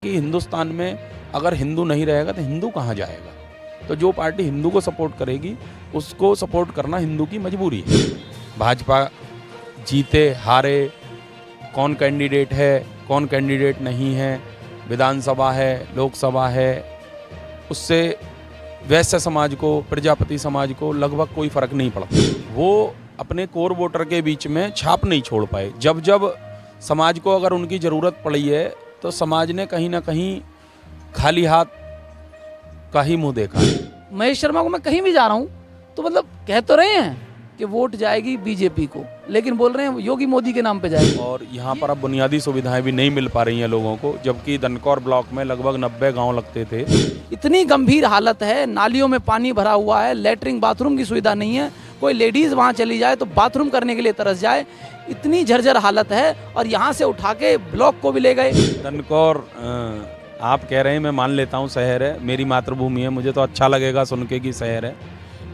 कि हिंदुस्तान में अगर हिंदू नहीं रहेगा तो हिंदू कहाँ जाएगा। तो जो पार्टी हिंदू को सपोर्ट करेगी उसको सपोर्ट करना हिंदू की मजबूरी है। भाजपा जीते हारे, कौन कैंडिडेट है कौन कैंडिडेट नहीं है, विधानसभा है लोकसभा है, उससे वैश्य समाज को प्रजापति समाज को लगभग कोई फर्क नहीं पड़ता। वो अपने कोर वोटर के बीच में छाप नहीं छोड़ पाए। जब जब समाज को अगर उनकी ज़रूरत पड़ी है तो समाज ने कहीं ना कहीं खाली हाथ का ही मुंह देखा है। महेश शर्मा को मैं कहीं भी जा रहा हूँ तो मतलब कह तो रहे हैं कि वोट जाएगी बीजेपी को, लेकिन बोल रहे हैं योगी मोदी के नाम पे जाएगी। और यहाँ पर अब बुनियादी सुविधाएं भी नहीं मिल पा रही हैं लोगों को, जबकि दनकौर ब्लॉक में लगभग 90 गांव लगते थे। इतनी गंभीर हालत है, नालियों में पानी भरा हुआ है, लैट्रिन बाथरूम की सुविधा नहीं है, कोई लेडीज़ वहाँ चली जाए तो बाथरूम करने के लिए तरस जाए, इतनी जर्जर हालत है। और यहाँ से उठा के ब्लॉक को भी ले गए। दनकौर आप कह रहे हैं, मैं मान लेता हूँ शहर है, मेरी मातृभूमि है, मुझे तो अच्छा लगेगा सुन के कि शहर है,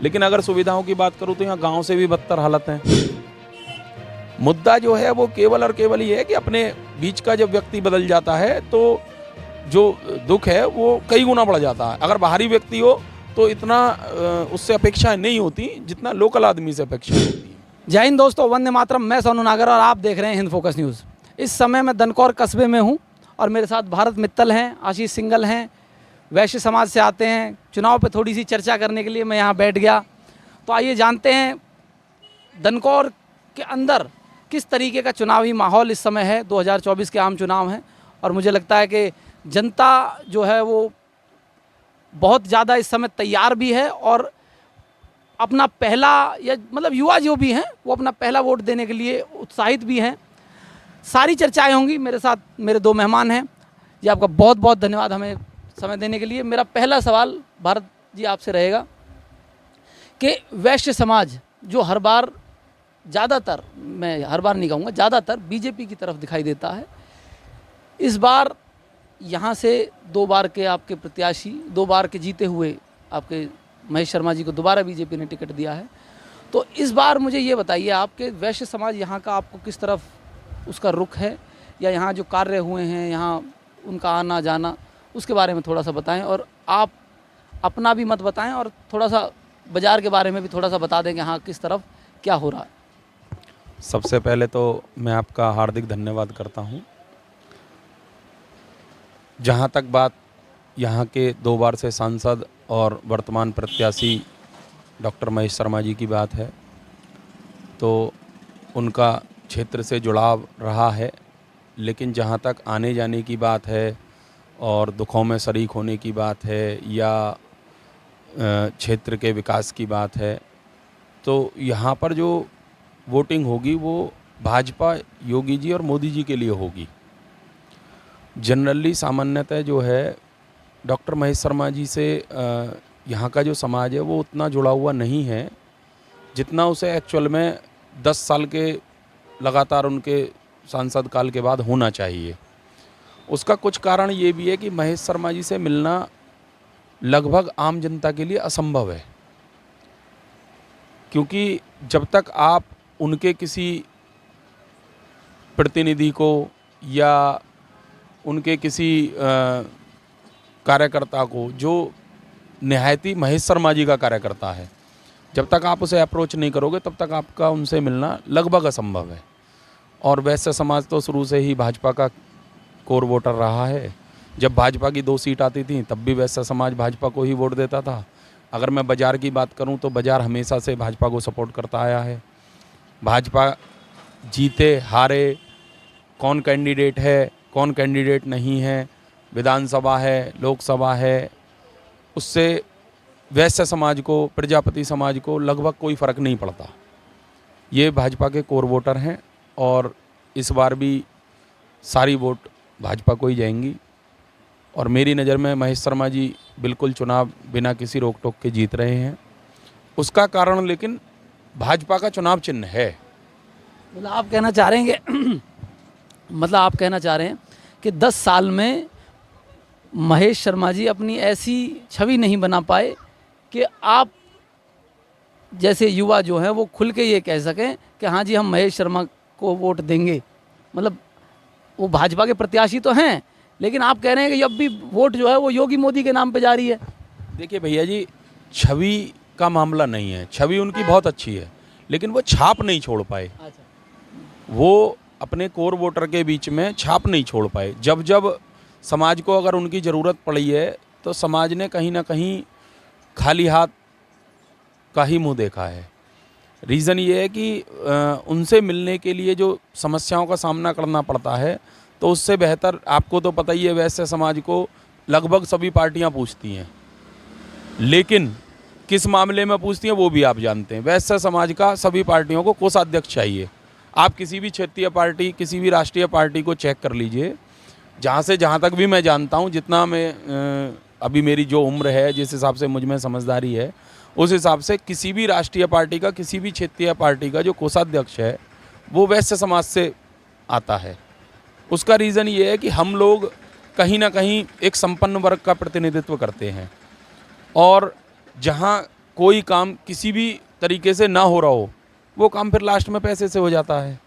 लेकिन अगर सुविधाओं की बात करूँ तो यहाँ गांव से भी बदतर हालत है। मुद्दा जो है वो केवल और केवल ये है कि अपने बीच का जब व्यक्ति बदल जाता है तो जो दुख है वो कई गुना बढ़ जाता है। अगर बाहरी व्यक्ति हो तो इतना उससे अपेक्षाएं नहीं होती जितना लोकल आदमी से अपेक्षा होती है। जय हिंद दोस्तों, वंदे मातरम। मैं सोनू नागर और आप देख रहे हैं हिंद फोकस न्यूज़। इस समय मैं दनकौर कस्बे में हूँ और मेरे साथ भारत मित्तल हैं, आशीष सिंगल हैं, वैश्य समाज से आते हैं। चुनाव पे थोड़ी सी चर्चा करने के लिए मैं यहाँ बैठ गया। तो आइए जानते हैं दनकौर के अंदर किस तरीके का चुनावी माहौल इस समय है। 2024 के आम चुनाव हैं और मुझे लगता है कि जनता जो है वो बहुत ज़्यादा इस समय तैयार भी है और अपना पहला या मतलब युवा जो भी हैं वो अपना पहला वोट देने के लिए उत्साहित भी हैं। सारी चर्चाएं होंगी। मेरे साथ मेरे दो मेहमान हैं जी, आपका बहुत बहुत धन्यवाद हमें समय देने के लिए। मेरा पहला सवाल भारत जी आपसे रहेगा कि वैश्य समाज जो हर बार ज़्यादातर, मैं हर बार नहीं कहूँगा, ज़्यादातर बीजेपी की तरफ दिखाई देता है, इस बार यहाँ से 2 बार के आपके प्रत्याशी, 2 बार के जीते हुए आपके महेश शर्मा जी को दोबारा बीजेपी ने टिकट दिया है। तो इस बार मुझे ये बताइए आपके वैश्य समाज यहाँ का आपको किस तरफ उसका रुख है, या यहाँ जो कार्य हुए हैं यहाँ उनका आना जाना, उसके बारे में थोड़ा सा बताएं। और आप अपना भी मत बताएं और थोड़ा सा बाज़ार के बारे में भी थोड़ा सा बता दें कि हाँ किस तरफ क्या हो रहा है। सबसे पहले तो मैं आपका हार्दिक धन्यवाद करता हूँ। जहाँ तक बात यहाँ के 2 बार से सांसद और वर्तमान प्रत्याशी डॉक्टर महेश शर्मा जी की बात है, तो उनका क्षेत्र से जुड़ाव रहा है, लेकिन जहाँ तक आने जाने की बात है और दुखों में शरीक होने की बात है या क्षेत्र के विकास की बात है, तो यहाँ पर जो वोटिंग होगी वो भाजपा, योगी जी और मोदी जी के लिए होगी। जनरली सामान्यतः जो है डॉक्टर महेश शर्मा जी से यहाँ का जो समाज है वो उतना जुड़ा हुआ नहीं है जितना उसे एक्चुअल में 10 साल के लगातार उनके सांसद काल के बाद होना चाहिए। उसका कुछ कारण ये भी है कि महेश शर्मा जी से मिलना लगभग आम जनता के लिए असंभव है, क्योंकि जब तक आप उनके किसी प्रतिनिधि को या उनके किसी कार्यकर्ता को जो निहायती महेश शर्मा जी का कार्यकर्ता है, जब तक आप उसे अप्रोच नहीं करोगे तब तक आपका उनसे मिलना लगभग असंभव है। और वैश्य समाज तो शुरू से ही भाजपा का कोर वोटर रहा है। जब भाजपा की 2 सीट आती थी तब भी वैश्य समाज भाजपा को ही वोट देता था। अगर मैं बाज़ार की बात करूं तो बाज़ार हमेशा से भाजपा को सपोर्ट करता आया है। भाजपा जीते हारे, कौन कैंडिडेट है कौन कैंडिडेट नहीं है, विधानसभा है लोकसभा है, उससे वैश्य समाज को प्रजापति समाज को लगभग कोई फ़र्क नहीं पड़ता। ये भाजपा के कोर वोटर हैं और इस बार भी सारी वोट भाजपा को ही जाएंगी। और मेरी नज़र में महेश शर्मा जी बिल्कुल चुनाव बिना किसी रोक टोक के जीत रहे हैं। उसका कारण लेकिन भाजपा का चुनाव चिन्ह है। मतलब आप कहना चाह रहे हैं कि मतलब आप कहना चाह रहे हैं कि 10 साल में महेश शर्मा जी अपनी ऐसी छवि नहीं बना पाए कि आप जैसे युवा जो हैं वो खुल के ये कह सकें कि हाँ जी हम महेश शर्मा को वोट देंगे। मतलब वो भाजपा के प्रत्याशी तो हैं लेकिन आप कह रहे हैं कि अब भी वोट जो है वो योगी मोदी के नाम पे जा रही है। देखिए भैया जी, छवि का मामला नहीं है, छवि उनकी बहुत अच्छी है, लेकिन वो छाप नहीं छोड़ पाए। वो अपने कोर वोटर के बीच में छाप नहीं छोड़ पाए। जब जब समाज को अगर उनकी ज़रूरत पड़ी है तो समाज ने कहीं ना कहीं खाली हाथ का ही मुंह देखा है। रीज़न ये है कि उनसे मिलने के लिए जो समस्याओं का सामना करना पड़ता है, तो उससे बेहतर आपको तो पता ही है, वैसे समाज को लगभग सभी पार्टियां पूछती हैं, लेकिन किस मामले में पूछती हैं वो भी आप जानते हैं। वैसे समाज का सभी पार्टियों को कोषाध्यक्ष चाहिए। आप किसी भी क्षेत्रीय पार्टी, किसी भी राष्ट्रीय पार्टी को चेक कर लीजिए, जहाँ तक भी मैं जानता हूँ, जितना मैं अभी मेरी जो उम्र है, जिस हिसाब से मुझ में समझदारी है, उस हिसाब से किसी भी राष्ट्रीय पार्टी का, किसी भी क्षेत्रीय पार्टी का जो कोषाध्यक्ष है वो वैश्य समाज से आता है। उसका रीज़न ये है कि हम लोग कहीं ना कहीं एक संपन्न वर्ग का प्रतिनिधित्व करते हैं, और जहाँ कोई काम किसी भी तरीके से ना हो रहा हो, वो काम फिर लास्ट में पैसे से हो जाता है।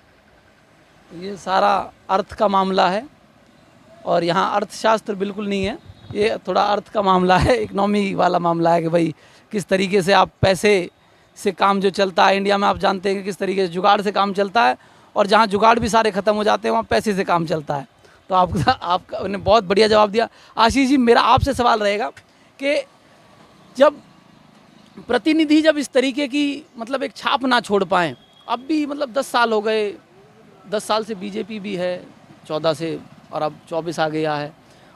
ये सारा अर्थ का मामला है, और यहाँ अर्थशास्त्र बिल्कुल नहीं है, ये थोड़ा अर्थ का मामला है, इकनॉमी वाला मामला है कि भाई किस तरीके से आप पैसे से काम जो चलता है इंडिया में, आप जानते हैं कि किस तरीके से जुगाड़ से काम चलता है, और जहाँ जुगाड़ भी सारे ख़त्म हो जाते हैं वहाँ पैसे से काम चलता है। तो आपने बहुत बढ़िया जवाब दिया। आशीष जी, मेरा आपसे सवाल रहेगा कि जब प्रतिनिधि जब इस तरीके की मतलब एक छाप ना छोड़ पाएँ, अब भी मतलब 10 साल हो गए, 10 साल से बीजेपी भी है, 14 से, और अब 24 आ गया है,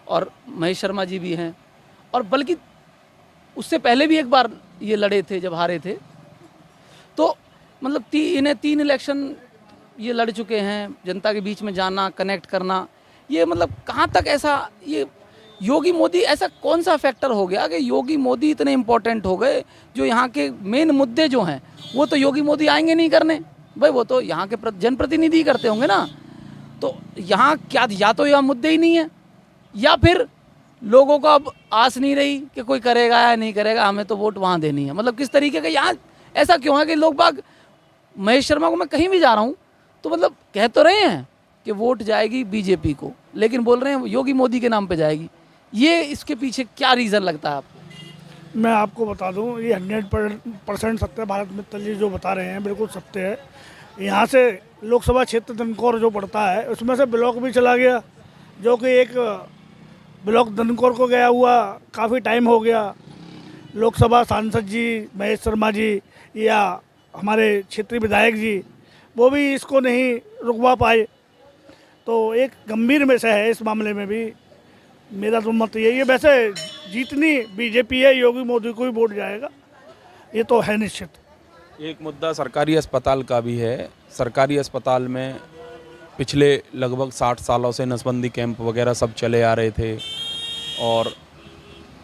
और महेश शर्मा जी भी हैं, और बल्कि उससे पहले भी एक बार ये लड़े थे जब हारे थे। तो मतलब इन्हें 3 इलेक्शन ये लड़ चुके हैं, जनता के बीच में जाना, कनेक्ट करना, ये मतलब कहाँ तक ऐसा, ये योगी मोदी ऐसा कौन सा फैक्टर हो गया कि योगी मोदी इतने इम्पोर्टेंट हो गए, जो यहाँ के मेन मुद्दे जो हैं वो तो योगी मोदी आएंगे नहीं करने, भाई वो तो यहाँ के जनप्रतिनिधि करते होंगे ना। तो यहाँ क्या, या तो यहाँ मुद्दे ही नहीं है, या फिर लोगों को अब आस नहीं रही कि कोई करेगा या नहीं करेगा, हमें तो वोट वहाँ देनी है। मतलब किस तरीके का यहाँ ऐसा क्यों है कि लोग बाग, महेश शर्मा को मैं कहीं भी जा रहा हूँ तो मतलब कह तो रहे हैं कि वोट जाएगी बीजेपी को, लेकिन बोल रहे हैं योगी मोदी के नाम पे जाएगी। ये इसके पीछे क्या रीज़न लगता है आपको? मैं आपको बता दूं, ये 100% सत्य भारत मित्तल जी जो बता रहे हैं बिल्कुल सत्य है। यहाँ से लोकसभा क्षेत्र दनकौर जो पड़ता है, उसमें से ब्लॉक भी चला गया, जो कि एक ब्लॉक दनकौर को गया हुआ काफ़ी टाइम हो गया। लोकसभा सांसद जी महेश शर्मा जी या हमारे क्षेत्रीय विधायक जी, वो भी इसको नहीं रुकवा पाए। तो एक गंभीर विषय है इस मामले में भी। मेरा तो मत यही है, वैसे जीतनी बीजेपी है, योगी मोदी को ही वोट जाएगा, ये तो है निश्चित। एक मुद्दा सरकारी अस्पताल का भी है। सरकारी अस्पताल में पिछले लगभग 60 सालों से नसबंदी कैंप वगैरह सब चले आ रहे थे, और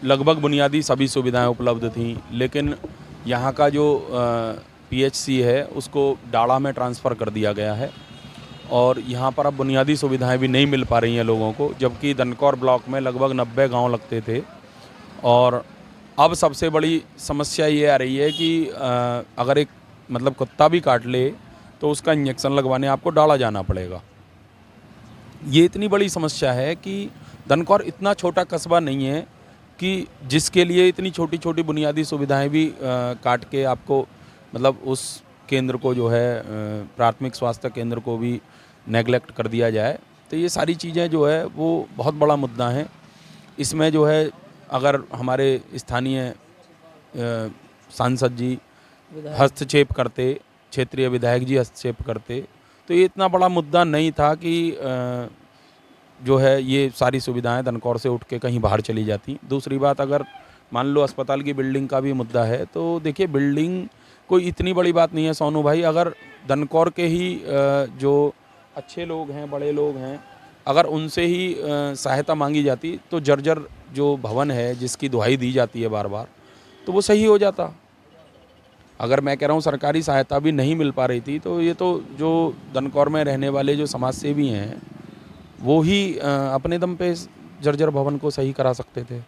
लगभग बुनियादी सभी सुविधाएं उपलब्ध थीं, लेकिन यहाँ का जो पीएचसी है उसको डाड़ा में ट्रांसफ़र कर दिया गया है, और यहाँ पर अब बुनियादी सुविधाएं भी नहीं मिल पा रही हैं लोगों को। जबकि दनकौर ब्लॉक में लगभग 90 गांव लगते थे, और अब सबसे बड़ी समस्या ये आ रही है कि अगर एक मतलब कुत्ता भी काट ले तो उसका इंजेक्शन लगवाने आपको डाला जाना पड़ेगा। ये इतनी बड़ी समस्या है कि दनकौर इतना छोटा कस्बा नहीं है कि जिसके लिए इतनी छोटी छोटी बुनियादी सुविधाएं भी काट के आपको मतलब उस केंद्र को जो है प्राथमिक स्वास्थ्य केंद्र को भी नेगलेक्ट कर दिया जाए। तो ये सारी चीज़ें जो है वो बहुत बड़ा मुद्दा है। इसमें जो है अगर हमारे स्थानीय सांसद जी हस्तक्षेप करते, क्षेत्रीय विधायक जी हस्तक्षेप करते, तो ये इतना बड़ा मुद्दा नहीं था कि जो है ये सारी सुविधाएं दनकौर से उठ के कहीं बाहर चली जाती। दूसरी बात, अगर मान लो अस्पताल की बिल्डिंग का भी मुद्दा है, तो देखिए बिल्डिंग कोई इतनी बड़ी बात नहीं है सोनू भाई। अगर दनकौर के ही जो अच्छे लोग हैं, बड़े लोग हैं, अगर उनसे ही सहायता मांगी जाती तो जर्जर जो भवन है जिसकी दुहाई दी जाती है बार बार, तो वो सही हो जाता। अगर मैं कह रहा हूँ सरकारी सहायता भी नहीं मिल पा रही थी, तो ये तो जो दनकौर में रहने वाले जो समाज सेवी हैं वो ही अपने दम पे जर्जर भवन को सही करा सकते थे।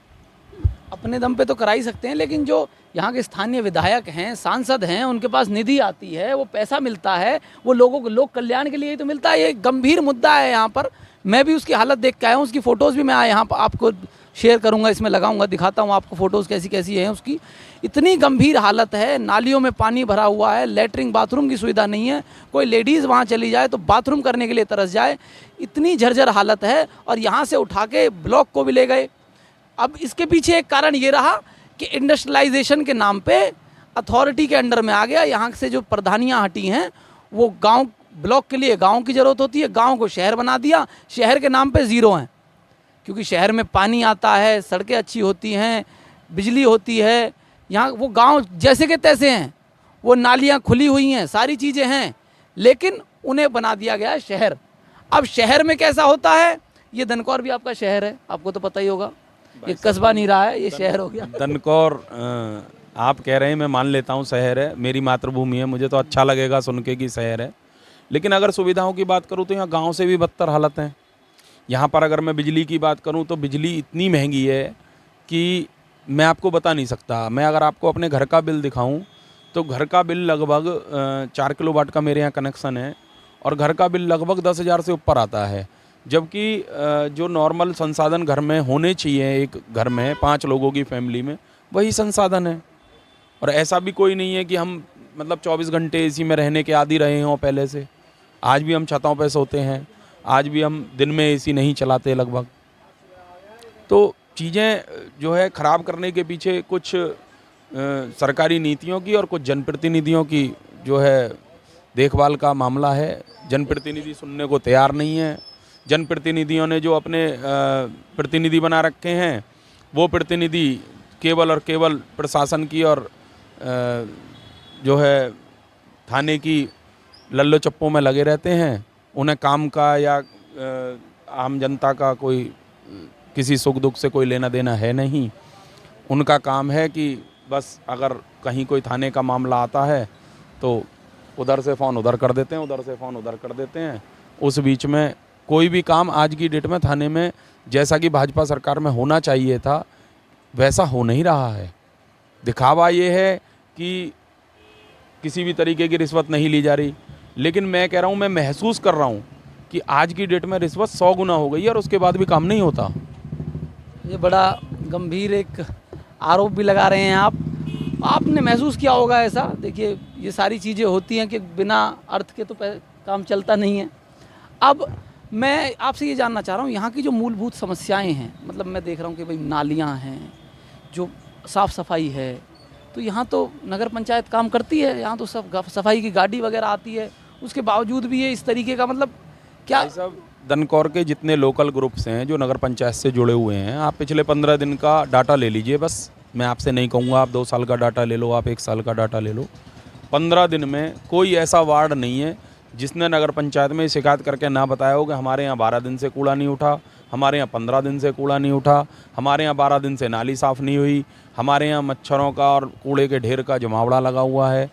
अपने दम पे तो करा ही सकते हैं, लेकिन जो यहाँ के स्थानीय विधायक हैं, सांसद हैं, उनके पास निधि आती है, वो पैसा मिलता है, वो लोगों को लोक कल्याण के लिए ही तो मिलता है। ये गंभीर मुद्दा है यहाँ पर मैं भी उसकी हालत देख के आया हूँ। उसकी फ़ोटोज़ भी मैं यहाँ पर आपको शेयर करूँगा, इसमें लगाऊंगा, दिखाता हूँ आपको फ़ोटोज़ कैसी कैसी हैं उसकी। इतनी गंभीर हालत है, नालियों में पानी भरा हुआ है, लेटरिन बाथरूम की सुविधा नहीं है, कोई लेडीज़ वहाँ चली जाए तो बाथरूम करने के लिए तरस जाए, इतनी झरझर हालत है। और यहाँ से उठा के ब्लॉक को भी ले गए। अब इसके पीछे एक कारण ये रहा कि इंडस्ट्रियलाइजेशन के नाम पे अथॉरिटी के अंडर में आ गया। यहाँ से जो प्रधानियाँ हटी हैं वो गांव, ब्लॉक के लिए गांव की ज़रूरत होती है, गांव को शहर बना दिया, शहर के नाम पे ज़ीरो हैं। क्योंकि शहर में पानी आता है, सड़कें अच्छी होती हैं, बिजली होती है, यहाँ वो गांव जैसे के तैसे हैं, वो नालियाँ खुली हुई हैं, सारी चीज़ें हैं, लेकिन उन्हें बना दिया गया है शहर। अब शहर में कैसा होता है, ये दनकौर भी आपका शहर है, आपको तो पता ही होगा, ये कस्बा नहीं रहा है, ये शहर हो गया। दनकौर आप कह रहे हैं, मैं मान लेता हूँ शहर है, मेरी मातृभूमि है, मुझे तो अच्छा लगेगा सुन के कि शहर है। लेकिन अगर सुविधाओं की बात करूँ तो यहाँ गांव से भी बदतर हालत है। यहाँ पर अगर मैं बिजली की बात करूँ तो बिजली इतनी महंगी है कि मैं आपको बता नहीं सकता। मैं अगर आपको अपने घर का बिल दिखाऊँ तो घर का बिल लगभग 4 किलोवाट का मेरे यहाँ कनेक्शन है और घर का बिल लगभग 10,000 से ऊपर आता है। जबकि जो नॉर्मल संसाधन घर में होने चाहिए, एक घर में 5 लोगों की फैमिली में, वही संसाधन है। और ऐसा भी कोई नहीं है कि हम मतलब 24 घंटे एसी में रहने के आदी रहे हों पहले से। आज भी हम छतों पे सोते हैं, आज भी हम दिन में एसी नहीं चलाते लगभग। तो चीज़ें जो है ख़राब करने के पीछे कुछ सरकारी नीतियों की और कुछ जनप्रतिनिधियों की जो है देखभाल का मामला है। जनप्रतिनिधि सुनने को तैयार नहीं है। जनप्रतिनिधियों ने जो अपने प्रतिनिधि बना रखे हैं, वो प्रतिनिधि केवल और केवल प्रशासन की और जो है थाने की लल्लो चप्पों में लगे रहते हैं। उन्हें काम का या आम जनता का कोई किसी सुख दुख से कोई लेना देना है नहीं। उनका काम है कि बस अगर कहीं कोई थाने का मामला आता है तो उधर से फ़ोन उधर कर देते हैं, उधर से फ़ोन उधर कर देते हैं। उस बीच में कोई भी काम आज की डेट में थाने में जैसा कि भाजपा सरकार में होना चाहिए था वैसा हो नहीं रहा है। दिखावा ये है कि किसी भी तरीके की रिश्वत नहीं ली जा रही, लेकिन मैं कह रहा हूँ, मैं महसूस कर रहा हूँ कि आज की डेट में रिश्वत 100 गुना हो गई है और उसके बाद भी काम नहीं होता। ये बड़ा गंभीर एक आरोप भी लगा रहे हैं आप। आपने महसूस किया होगा ऐसा। देखिए, ये सारी चीज़ें होती हैं कि बिना अर्थ के तो काम चलता नहीं है। अब मैं आपसे ये जानना चाह रहा हूँ, यहाँ की जो मूलभूत समस्याएं हैं, मतलब मैं देख रहा हूँ कि भाई नालियाँ हैं, जो साफ़ सफाई है, तो यहाँ तो नगर पंचायत काम करती है, यहाँ तो सब सफाई की गाड़ी वगैरह आती है, उसके बावजूद भी ये इस तरीके का, मतलब क्या सब दनकौर के जितने लोकल ग्रुप्स हैं जो नगर पंचायत से जुड़े हुए हैं, आप पिछले 15 दिन का डाटा ले लीजिए। बस मैं आपसे नहीं कहूँगा आप 2 साल का डाटा ले लो, आप 1 साल का डाटा ले लो। 15 दिन में कोई ऐसा वार्ड नहीं है जिसने नगर पंचायत में शिकायत करके ना बताया हो कि हमारे यहाँ 12 दिन से कूड़ा नहीं उठा, हमारे यहाँ 15 दिन से कूड़ा नहीं उठा, हमारे यहाँ 12 दिन से नाली साफ़ नहीं हुई, हमारे यहाँ मच्छरों का और कूड़े के ढेर का जमावड़ा लगा हुआ है।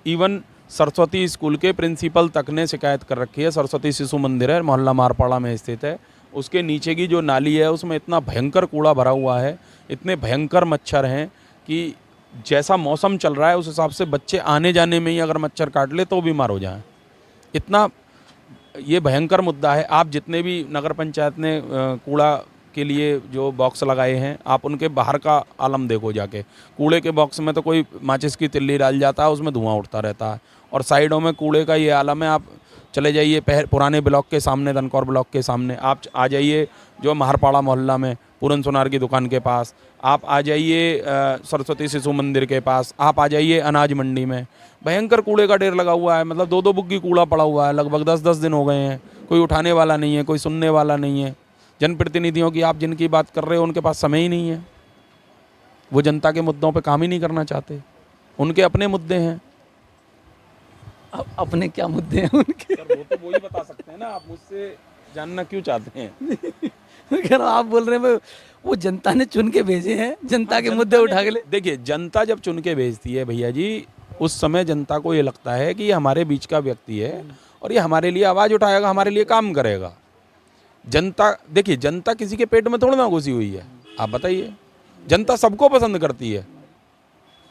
इवन सरस्वती स्कूल के प्रिंसिपल तक ने शिकायत कर रखी है। सरस्वती शिशु मंदिर है, मोहल्ला मारपाड़ा में स्थित है, उसके नीचे की जो नाली है उसमें इतना भयंकर कूड़ा भरा हुआ है, इतने भयंकर मच्छर हैं कि जैसा मौसम चल रहा है उस हिसाब से बच्चे आने जाने में ही अगर मच्छर काट ले तो बीमार हो जाएं। इतना ये भयंकर मुद्दा है। आप जितने भी नगर पंचायत ने कूड़ा के लिए जो बॉक्स लगाए हैं, आप उनके बाहर का आलम देखो जाके। कूड़े के बॉक्स में तो कोई माचिस की तिल्ली डाल जाता है, उसमें धुआं उठता रहता है, और साइडों में कूड़े का ये आलम है। आप चले जाइए पुराने ब्लॉक के सामने, दनकौर ब्लॉक के सामने आप आ जाइए, जो मारपाड़ा मोहल्ला में पूरन सोनार की दुकान के पास, आप आ जाइए सरस्वती शिशु मंदिर के पास, आप आ जाइए अनाज मंडी में, भयंकर कूड़े का ढेर लगा हुआ है। मतलब 2-2 बुग्गी कूड़ा पड़ा हुआ है, लगभग 10-10 दिन हो गए हैं, कोई उठाने वाला नहीं है, कोई सुनने वाला नहीं है। जनप्रतिनिधियों की आप जिनकी बात कर रहे हो उनके पास समय ही नहीं है, वो जनता के मुद्दों पे काम ही नहीं करना चाहते, उनके अपने मुद्दे हैं। अपने क्या मुद्दे हैं उनके? वो तो वही बता सकते हैं ना, आप मुझसे जानना क्यों चाहते हैं? अगर आप बोल रहे हैं वो जनता ने चुन के भेजे हैं, जनता के मुद्दे उठा के ले। देखिए, जनता जब चुन के भेजती है भैया जी, उस समय जनता को ये लगता है कि ये हमारे बीच का व्यक्ति है और ये हमारे लिए आवाज़ उठाएगा, हमारे लिए काम करेगा। जनता, देखिए, जनता किसी के पेट में थोड़ा ना घुसी हुई है। आप बताइए, जनता सबको पसंद करती है।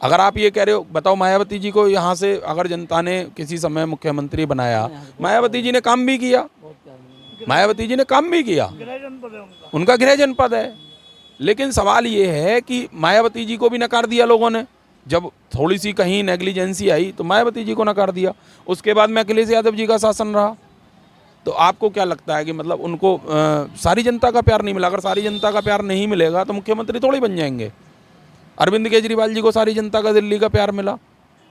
अगर आप ये कह रहे हो, बताओ, मायावती जी को यहाँ से अगर जनता ने किसी समय मुख्यमंत्री बनाया, मायावती जी ने काम भी किया, मायावती जी ने काम भी किया, गृह जनपद है उनका। उनका गृह जनपद है। लेकिन सवाल ये है कि मायावती जी को भी नकार दिया लोगों ने। जब थोड़ी सी कहीं नेग्लिजेंसी आई तो मायावती जी को नकार दिया। उसके बाद में अखिलेश यादव जी का शासन रहा। तो आपको क्या लगता है कि मतलब उनको सारी जनता का प्यार नहीं मिला? अगर सारी जनता का प्यार नहीं मिलेगा तो मुख्यमंत्री थोड़ी बन जाएंगे। अरविंद केजरीवाल जी को सारी जनता का दिल्ली का प्यार मिला,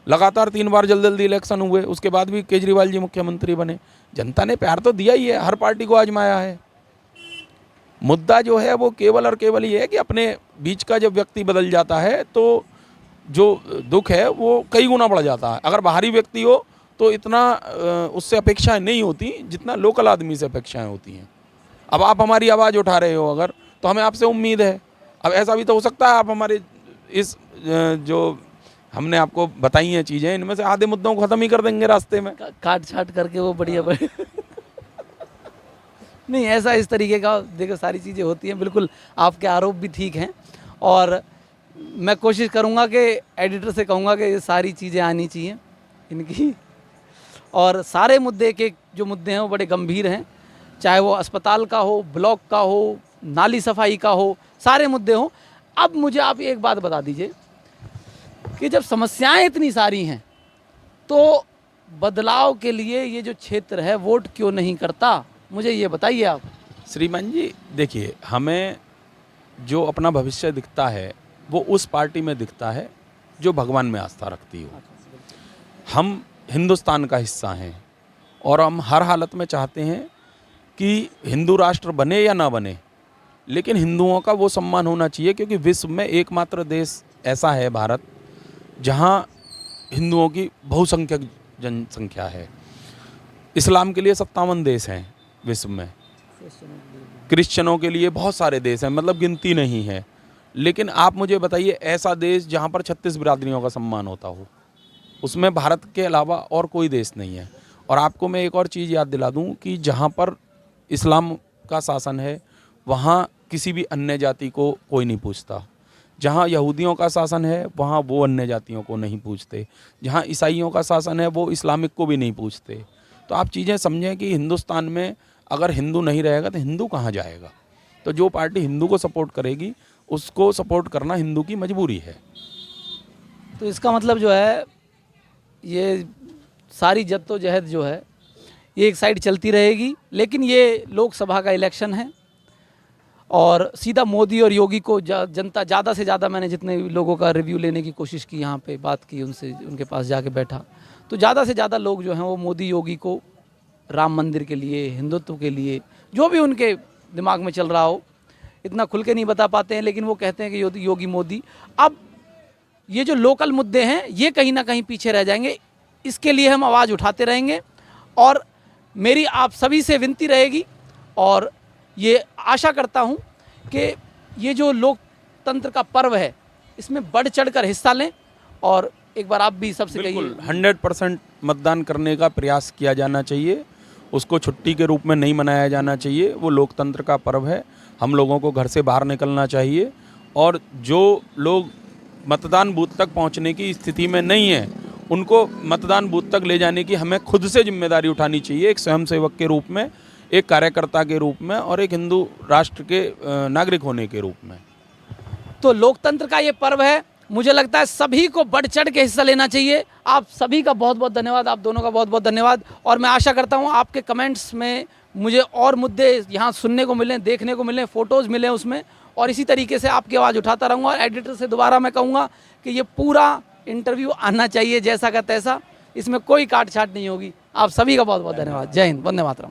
लगातार 3 बार जल्दी इलेक्शन हुए, उसके बाद भी केजरीवाल जी मुख्यमंत्री बने। जनता ने प्यार तो दिया ही है, हर पार्टी को आजमाया है। मुद्दा जो है वो केवल और केवल ये है कि अपने बीच का जब व्यक्ति बदल जाता है तो जो दुख है वो कई गुना बढ़ जाता है। अगर बाहरी व्यक्ति हो तो इतना उससे अपेक्षाएं नहीं होती जितना लोकल आदमी से अपेक्षाएं होती हैं। अब आप हमारी आवाज़ उठा रहे हो अगर, तो हमें आपसे उम्मीद है। अब ऐसा भी तो हो सकता है आप हमारे इस जो हमने आपको बताई हैं चीज़ें, इनमें से आधे मुद्दों को ख़त्म ही कर देंगे रास्ते में, काट छाट करके वो बढ़िया नहीं, ऐसा इस तरीके का देखो सारी चीज़ें होती हैं। बिल्कुल आपके आरोप भी ठीक हैं और मैं कोशिश करूंगा कि एडिटर से कहूंगा कि ये सारी चीज़ें आनी चाहिए इनकी। और सारे मुद्दे के जो मुद्दे हैं वो बड़े गंभीर हैं, चाहे वो अस्पताल का हो, ब्लॉक का हो, नाली सफाई का हो, सारे मुद्दे हों। अब मुझे आप एक बात बता दीजिए कि जब समस्याएं इतनी सारी हैं तो बदलाव के लिए ये जो क्षेत्र है वोट क्यों नहीं करता, मुझे ये बताइए आप। श्रीमान जी देखिए, हमें जो अपना भविष्य दिखता है वो उस पार्टी में दिखता है जो भगवान में आस्था रखती हो। हम हिंदुस्तान का हिस्सा हैं और हम हर हालत में चाहते हैं कि हिंदू राष्ट्र बने या ना बने, लेकिन हिंदुओं का वो सम्मान होना चाहिए, क्योंकि विश्व में एकमात्र देश ऐसा है भारत जहाँ हिंदुओं की बहुसंख्यक जनसंख्या है। इस्लाम के लिए 57 देश हैं विश्व में, क्रिश्चियनों के लिए बहुत सारे देश हैं, मतलब गिनती नहीं है। लेकिन आप मुझे बताइए ऐसा देश जहाँ पर 36 बिरादरियों का सम्मान होता हो, उसमें भारत के अलावा और कोई देश नहीं है। और आपको मैं एक और चीज़ याद दिला दूं कि जहाँ पर इस्लाम का शासन है वहाँ किसी भी अन्य जाति को कोई नहीं पूछता। जहाँ यहूदियों का शासन है वहाँ वो अन्य जातियों को नहीं पूछते। जहाँ ईसाइयों का शासन है वो इस्लामिक को भी नहीं पूछते। तो आप चीज़ें समझें कि हिंदुस्तान में अगर हिंदू नहीं रहेगा तो हिंदू कहाँ जाएगा। तो जो पार्टी हिंदू को सपोर्ट करेगी उसको सपोर्ट करना हिंदू की मजबूरी है। तो इसका मतलब जो है ये सारी जद्दोजहद जो है ये एक साइड चलती रहेगी, लेकिन ये लोकसभा का इलेक्शन है और सीधा मोदी और योगी को जनता ज़्यादा से ज़्यादा, मैंने जितने लोगों का रिव्यू लेने की कोशिश की, यहाँ पे बात की उनसे, उनके पास जाके बैठा, तो ज़्यादा से ज़्यादा लोग जो हैं वो मोदी योगी को राम मंदिर के लिए, हिंदुत्व के लिए, जो भी उनके दिमाग में चल रहा हो, इतना खुल के नहीं बता पाते हैं, लेकिन वो कहते हैं कि योगी मोदी। अब ये जो लोकल मुद्दे हैं ये कहीं ना कहीं पीछे रह जाएंगे, इसके लिए हम आवाज़ उठाते रहेंगे। और मेरी आप सभी से विनती रहेगी और ये आशा करता हूँ कि ये जो लोकतंत्र का पर्व है इसमें बढ़ चढ़ कर हिस्सा लें। और एक बार आप भी सबसे कहिए, 100% मतदान करने का प्रयास किया जाना चाहिए, उसको छुट्टी के रूप में नहीं मनाया जाना चाहिए। वो लोकतंत्र का पर्व है, हम लोगों को घर से बाहर निकलना चाहिए। और जो लोग मतदान बूथ तक पहुंचने की स्थिति में नहीं है उनको मतदान बूथ तक ले जाने की हमें खुद से जिम्मेदारी उठानी चाहिए, एक स्वयंसेवक के रूप में, एक कार्यकर्ता के रूप में और एक हिंदू राष्ट्र के नागरिक होने के रूप में। तो लोकतंत्र का ये पर्व है, मुझे लगता है सभी को बढ़ चढ़ के हिस्सा लेना चाहिए। आप सभी का बहुत बहुत धन्यवाद, आप दोनों का बहुत बहुत धन्यवाद। और मैं आशा करता हूँ आपके कमेंट्स में मुझे और मुद्दे यहाँ सुनने को मिलें, देखने को मिलें, फ़ोटोज़ मिलें उसमें, और इसी तरीके से आपकी आवाज़ उठाता रहूँगा। और एडिटर से दोबारा मैं कहूँगा कि ये पूरा इंटरव्यू आना चाहिए जैसा का तैसा, इसमें कोई काट छाट नहीं होगी। आप सभी का बहुत बहुत धन्यवाद। जय हिंद, वंदे मातरम।